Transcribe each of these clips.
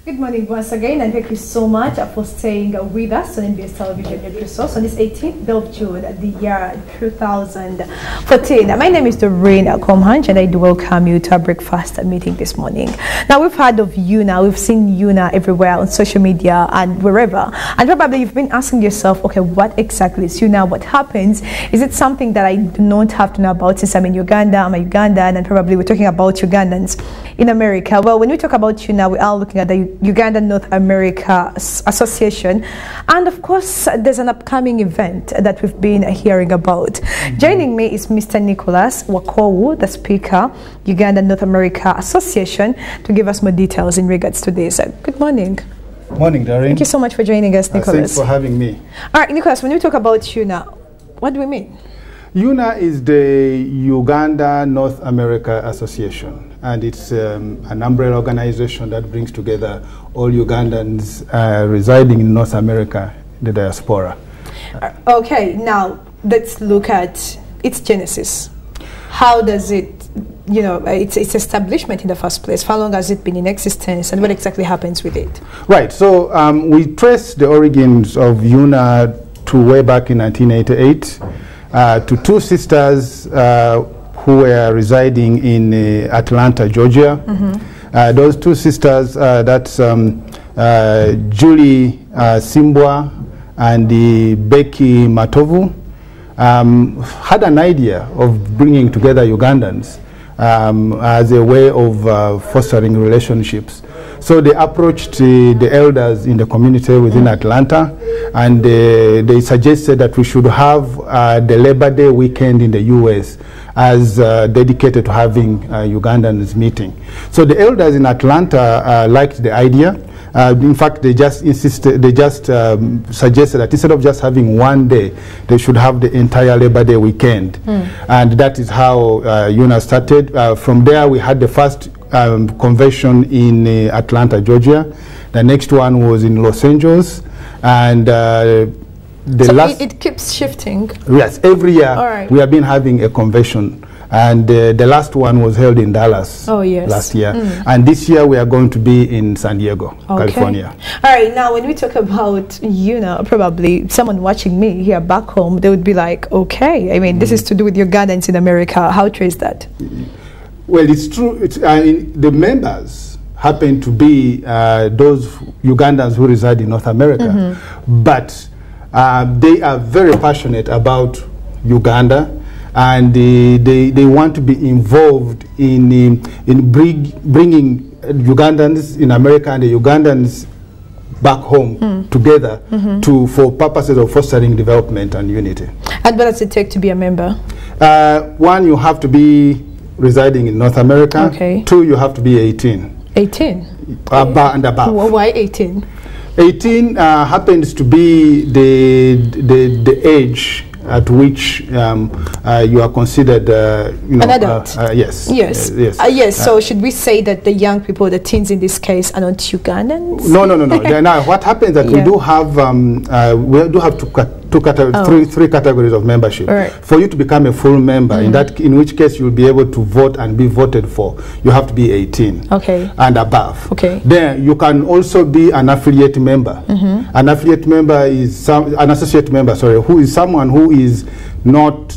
Good morning once again, and thank you so much for staying with us on NBS Television News Resource on this 18th of June, the year 2014. My name is Doreen Komhanch, and I do welcome you to our breakfast meeting this morning. Now, we've heard of UNAA, we've seen UNAA everywhere on social media and wherever, and probably you've been asking yourself, okay, what exactly is UNAA? What happens? Is it something that I do not have to know about since I'm in Uganda? I'm a Ugandan, and probably we're talking about Ugandans in America. Well, when we talk about UNAA, we are looking at the Uganda North America Association, and of course there's an upcoming event that we've been hearing about. Joining me is Mr. Nicholas Wakou, the Speaker, Uganda North America Association, to give us more details in regards to this. Good morning. Morning, Doreen. Thank you so much for joining us, Nicholas. Thanks for having me. All right, Nicholas, when we talk about UNAA, what do we mean? UNAA is the Uganda North America Association, and it's an umbrella organization that brings together all Ugandans residing in North America, the diaspora. Okay, now let's look at its genesis. How does it, its its in the first place? How long has it been in existence, and what exactly happens with it? Right, so we trace the origins of UNAA to way back in 1988. To two sisters who were residing in Atlanta, Georgia. Those two sisters, that's Julie Simbwa and Becky Matovu, had an idea of bringing together Ugandans as a way of fostering relationships. So they approached the elders in the community within Atlanta, and they suggested that we should have the Labor Day weekend in the U.S. as dedicated to having Ugandans meeting. So the elders in Atlanta liked the idea. In fact, they just suggested that instead of just having one day, they should have the entire Labor Day weekend. And that is how UNAA started. From there, we had the first convention in Atlanta, Georgia. The next one was in Los Angeles, and it keeps shifting. Yes, every year we have been having a convention, and the last one was held in Dallas last year, and this year we are going to be in San Diego, California. All right, now when we talk about UNAA, probably someone watching me here back home, they would be like, okay, I mean, this is to do with Ugandans in America. How true is that? Well, it's true. The members happen to be those Ugandans who reside in North America, but they are very passionate about Uganda, and they want to be involved in bringing Ugandans in America and the Ugandans back home together for purposes of fostering development and unity. And what does it take to be a member? One, you have to be residing in North America. Two, you have to be 18. 18? And above. Why 18? 18 happens to be the age at which you are considered an adult. Yes. Yes. So should we say that the young people, the teens in this case, are not Ugandans? No. Now, what happens is that we do have three categories of membership. For you to become a full member, in which case you will be able to vote and be voted for, you have to be 18 and above. Then you can also be an affiliate member. An affiliate member is an associate member, who is someone who is not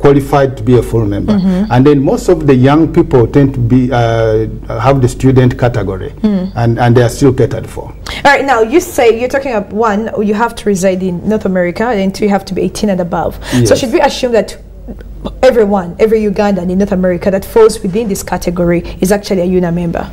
qualified to be a full member. And then most of the young people tend to be have the student category, and they are still catered for. All right, now you say you're talking about one, you have to reside in North America, and two, you have to be 18 and above. So should we assume that every Ugandan in North America that falls within this category is actually a UNAA member?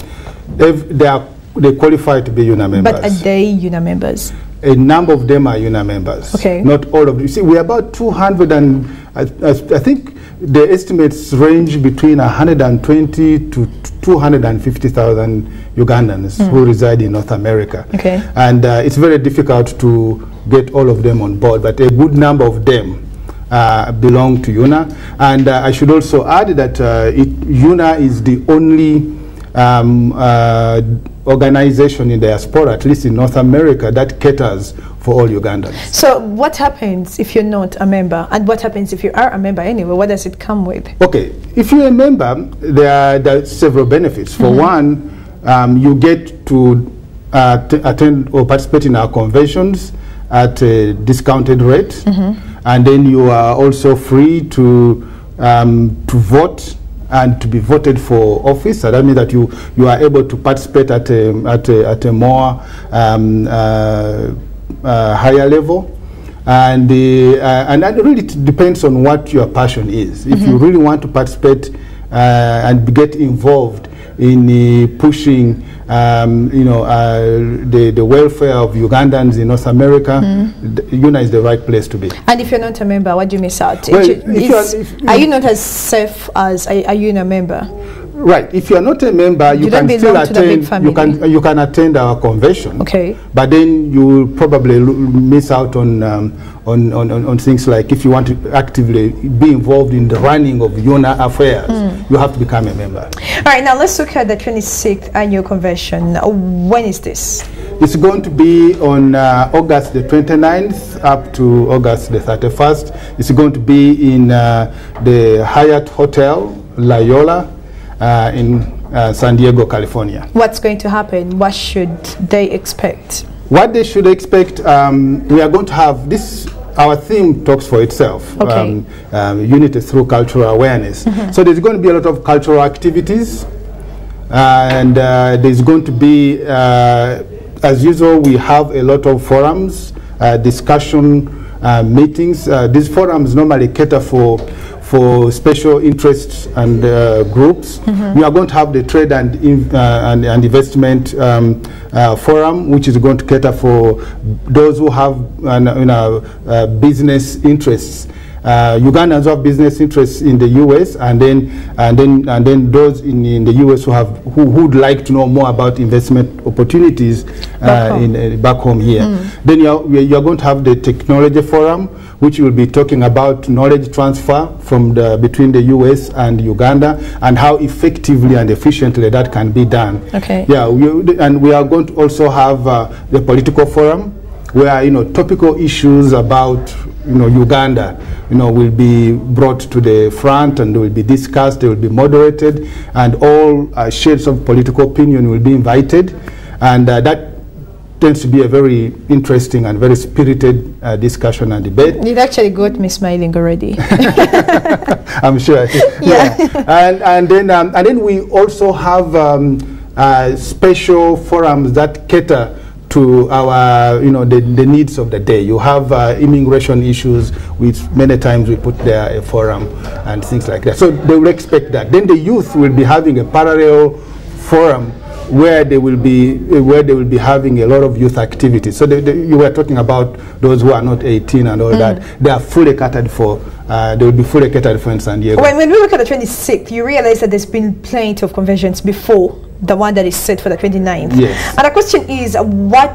They qualify to be UNAA members. But are they UNAA members? A number of them are UNAA members. Not all of them. You see, we're about 200 and I think the estimates range between 120 to 250,000 Ugandans who reside in North America. And it's very difficult to get all of them on board, but a good number of them belong to UNAA. And I should also add that UNAA is the only organization in the diaspora, at least in North America, that caters for all Ugandans. So what happens if you're not a member, and what happens if you are a member anyway? What does it come with? Okay, if you're a member, there are several benefits. For one, you get to attend or participate in our conventions at a discounted rate, and then you are also free to vote and to be voted for office. So that means that you are able to participate at a more higher level. And that really depends on what your passion is. If you really want to participate and get involved in pushing, the welfare of Ugandans in North America, UNAA is the right place to be. And if you're not a member, what do you miss out? Well, are you not as safe as a UNAA member? Right. If you are not a member, you can still attend. You can attend our convention. Okay. But then you will probably miss out on things like if you want to actively be involved in the running of UNAA affairs, you have to become a member. All right. Now let's look at the 26th annual convention. When is this? It's going to be on August the 29th up to August the 31st. It's going to be in the Hyatt Hotel, La Jolla, in San Diego, California. What's going to happen? What should they expect? What they should expect, we are going to have this. Our theme talks for itself. Okay. Unity through cultural awareness. So there's going to be a lot of cultural activities, and there's going to be, as usual, we have a lot of forums, discussion meetings. These forums normally cater for special interests and groups. We are going to have the trade and investment forum, which is going to cater for those who have business interests. Ugandans who have business interests in the U.S. and then those in the U.S. who would like to know more about investment opportunities back home here. Then you are going to have the technology forum, which will be talking about knowledge transfer from between the U.S. and Uganda and how effectively and efficiently that can be done. Okay. Yeah, and we are going to also have the political forum, where topical issues about Uganda will be brought to the front and will be discussed. They will be moderated, and all shades of political opinion will be invited, and that tends to be a very interesting and very spirited discussion and debate. It actually got me smiling already. I'm sure. Yeah. And then we also have special forums that cater to our, the needs of the day. You have immigration issues, which many times we put there a forum and things like that. So they will expect that. Then the youth will be having a parallel forum where they will be having a lot of youth activities. So you were talking about those who are not 18 and all that. They are fully catered for. They will be fully catered for in San Diego. When we look at the 26th, you realize that there's been plenty of conventions before the one that is set for the 29th. Yes. And the question is,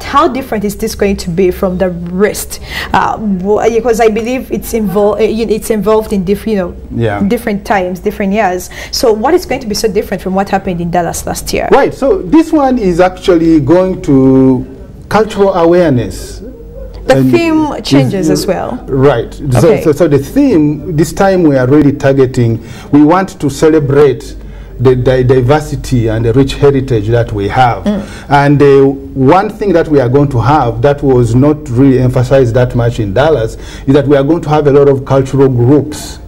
how different is this going to be from the rest? Because I believe it's involved in different times, different years. So what is going to be so different from what happened in Dallas last year? Right. So this one is actually going to cultural awareness. The theme changes as well. Right. Okay. So the theme this time we are really targeting. We want to celebrate the diversity and the rich heritage that we have. And one thing that we are going to have that was not really emphasized that much in Dallas is that we are going to have a lot of cultural groups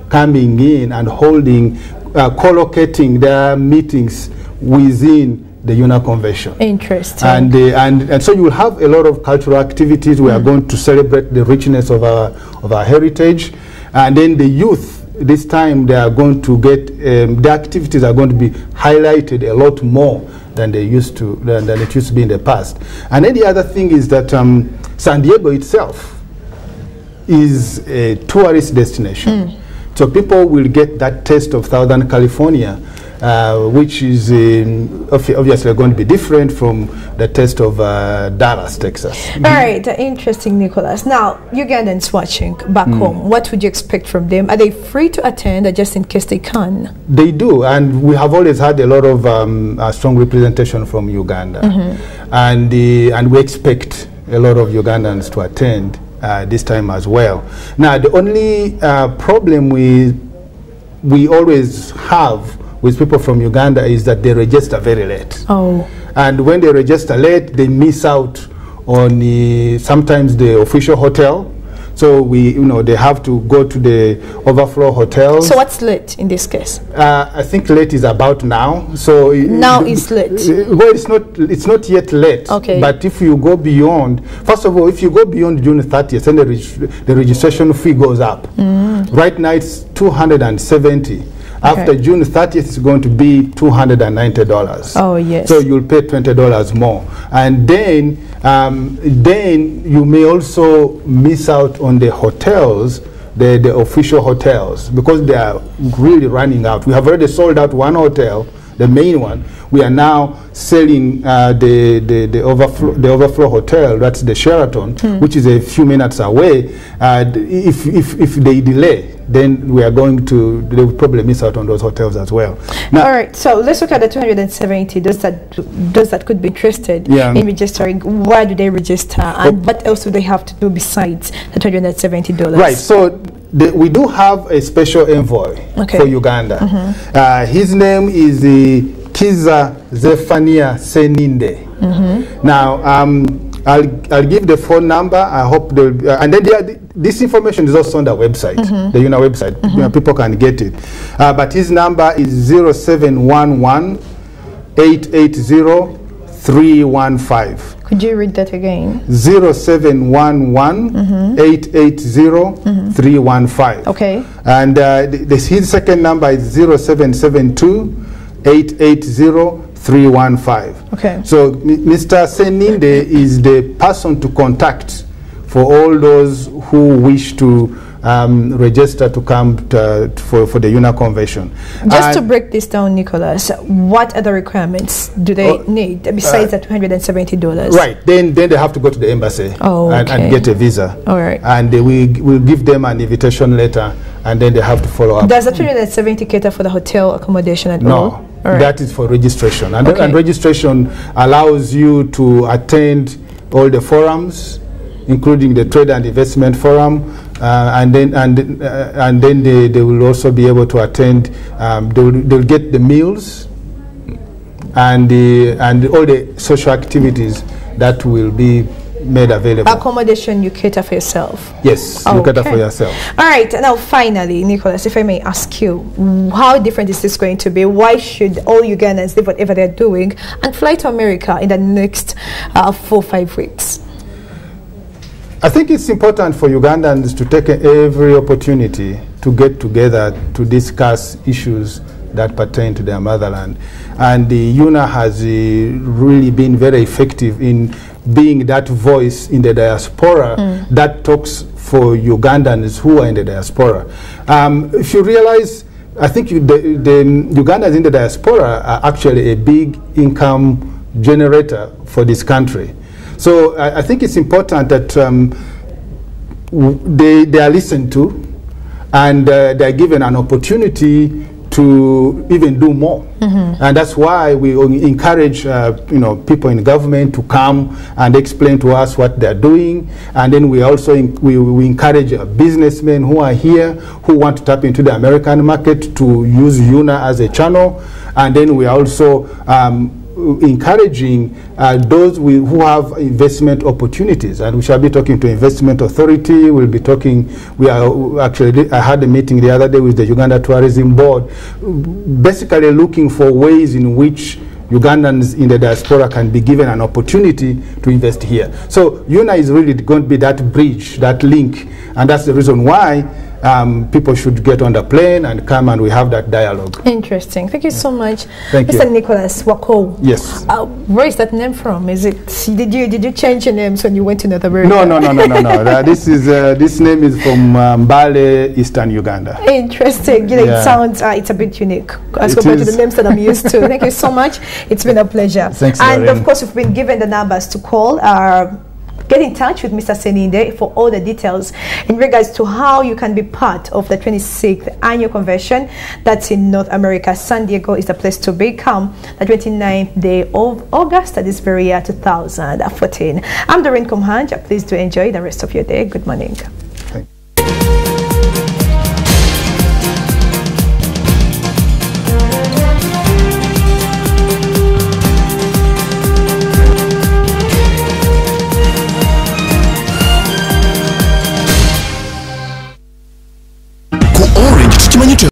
coming in and holding, collocating their meetings within the UNAA convention. Interesting. And so you will have a lot of cultural activities. We are going to celebrate the richness of our heritage. And then the youth, this time they are going to get, the activities are going to be highlighted a lot more than it used to be in the past. And then the other thing is that San Diego itself is a tourist destination. So people will get that taste of Southern California, which is obviously going to be different from the taste of Dallas, Texas. All right, interesting, Nicholas. Now, Ugandans watching back home, what would you expect from them? Are they free to attend, or just in case they can? They do, and we have always had a lot of strong representation from Uganda, and we expect a lot of Ugandans to attend this time as well. Now, the only problem we always have with people from Uganda is that they register very late. And when they register late, they miss out on sometimes the official hotel. So they have to go to the overflow hotels. So what's late in this case? I think late is about now. So now is late. Well, it's not yet late. Okay. But if you go beyond, first of all, if you go beyond June 30th, then the registration fee goes up. Right now it's $270. After June 30th, it's going to be $290. Oh, yes. So you'll pay $20 more. And then you may also miss out on the hotels, the official hotels, because they are really running out. We have already sold out one hotel, the main one. We are now selling the overflow hotel, that's the Sheraton, which is a few minutes away. If they delay, then they will probably miss out on those hotels as well. Now, all right, so let's look at the 270. Those that could be interested in registering, why do they register, and what else do they have to do besides the $270? Right, so we do have a special envoy for Uganda. His name is Kiza Zephania Seninde. Now, I'll give the phone number. I hope and then this information is also on the website, the UNAA website. People can get it. But his number is 0711 880 315. Could you read that again? 0711 880 315. Okay. And his second number is 0772 880 315. Okay. So Mr. Seninde is the person to contact for all those who wish to register to come for the UNAA convention. Just to break this down, Nicholas, what other requirements do they need besides the $270? Right. Then they have to go to the embassy and get a visa. All right. And we'll give them an invitation letter, and then they have to follow up. Does the $270 cater for the hotel accommodation at all? No. That is for registration. And registration allows you to attend all the forums, including the Trade and Investment Forum, and then they will also be able to attend. They'll get the meals and all the social activities that will be made available. Accommodation you cater for yourself? Yes, you cater for yourself. All right, now finally, Nicholas, if I may ask you, how different is this going to be? Why should all Ugandans leave whatever they're doing and fly to America in the next 4 or 5 weeks? I think it's important for Ugandans to take every opportunity to get together to discuss issues that pertain to their motherland. And the UNAA has really been very effective in being that voice in the diaspora that talks for Ugandans who are in the diaspora. If you realize, I think the Ugandans in the diaspora are actually a big income generator for this country. So I think it's important that they are listened to, and they're given an opportunity to even do more. And that's why we encourage people in government to come and explain to us what they're doing. And then we also we encourage businessmen who are here who want to tap into the American market to use UNAA as a channel. And then we are also encouraging those who have investment opportunities, and we shall be talking to Investment Authority. We'll be talking, I had a meeting the other day with the Uganda Tourism Board, basically looking for ways in which Ugandans in the diaspora can be given an opportunity to invest here. So UNAA is really going to be that bridge, that link, and that's the reason why people should get on the plane and come and we have that dialogue. Interesting. Thank you so much. Thank Mr. you. Nicholas Wakou. Yes. Where is that name from? Is it, did you change your names when you went to North America? No. This name is from Mbale, Eastern Uganda. Interesting. It sounds, it's a bit unique as compared to the names that I'm used to. Thank you so much. It's been a pleasure. Thanks, and Lauren. Of course, we've been given the numbers to call. Get in touch with Mr. Seninde for all the details in regards to how you can be part of the 26th annual convention that's in North America. San Diego is the place to be. Come the 29th day of August at this very year 2014. I'm Doreen Komhanja. Please do enjoy the rest of your day. Good morning.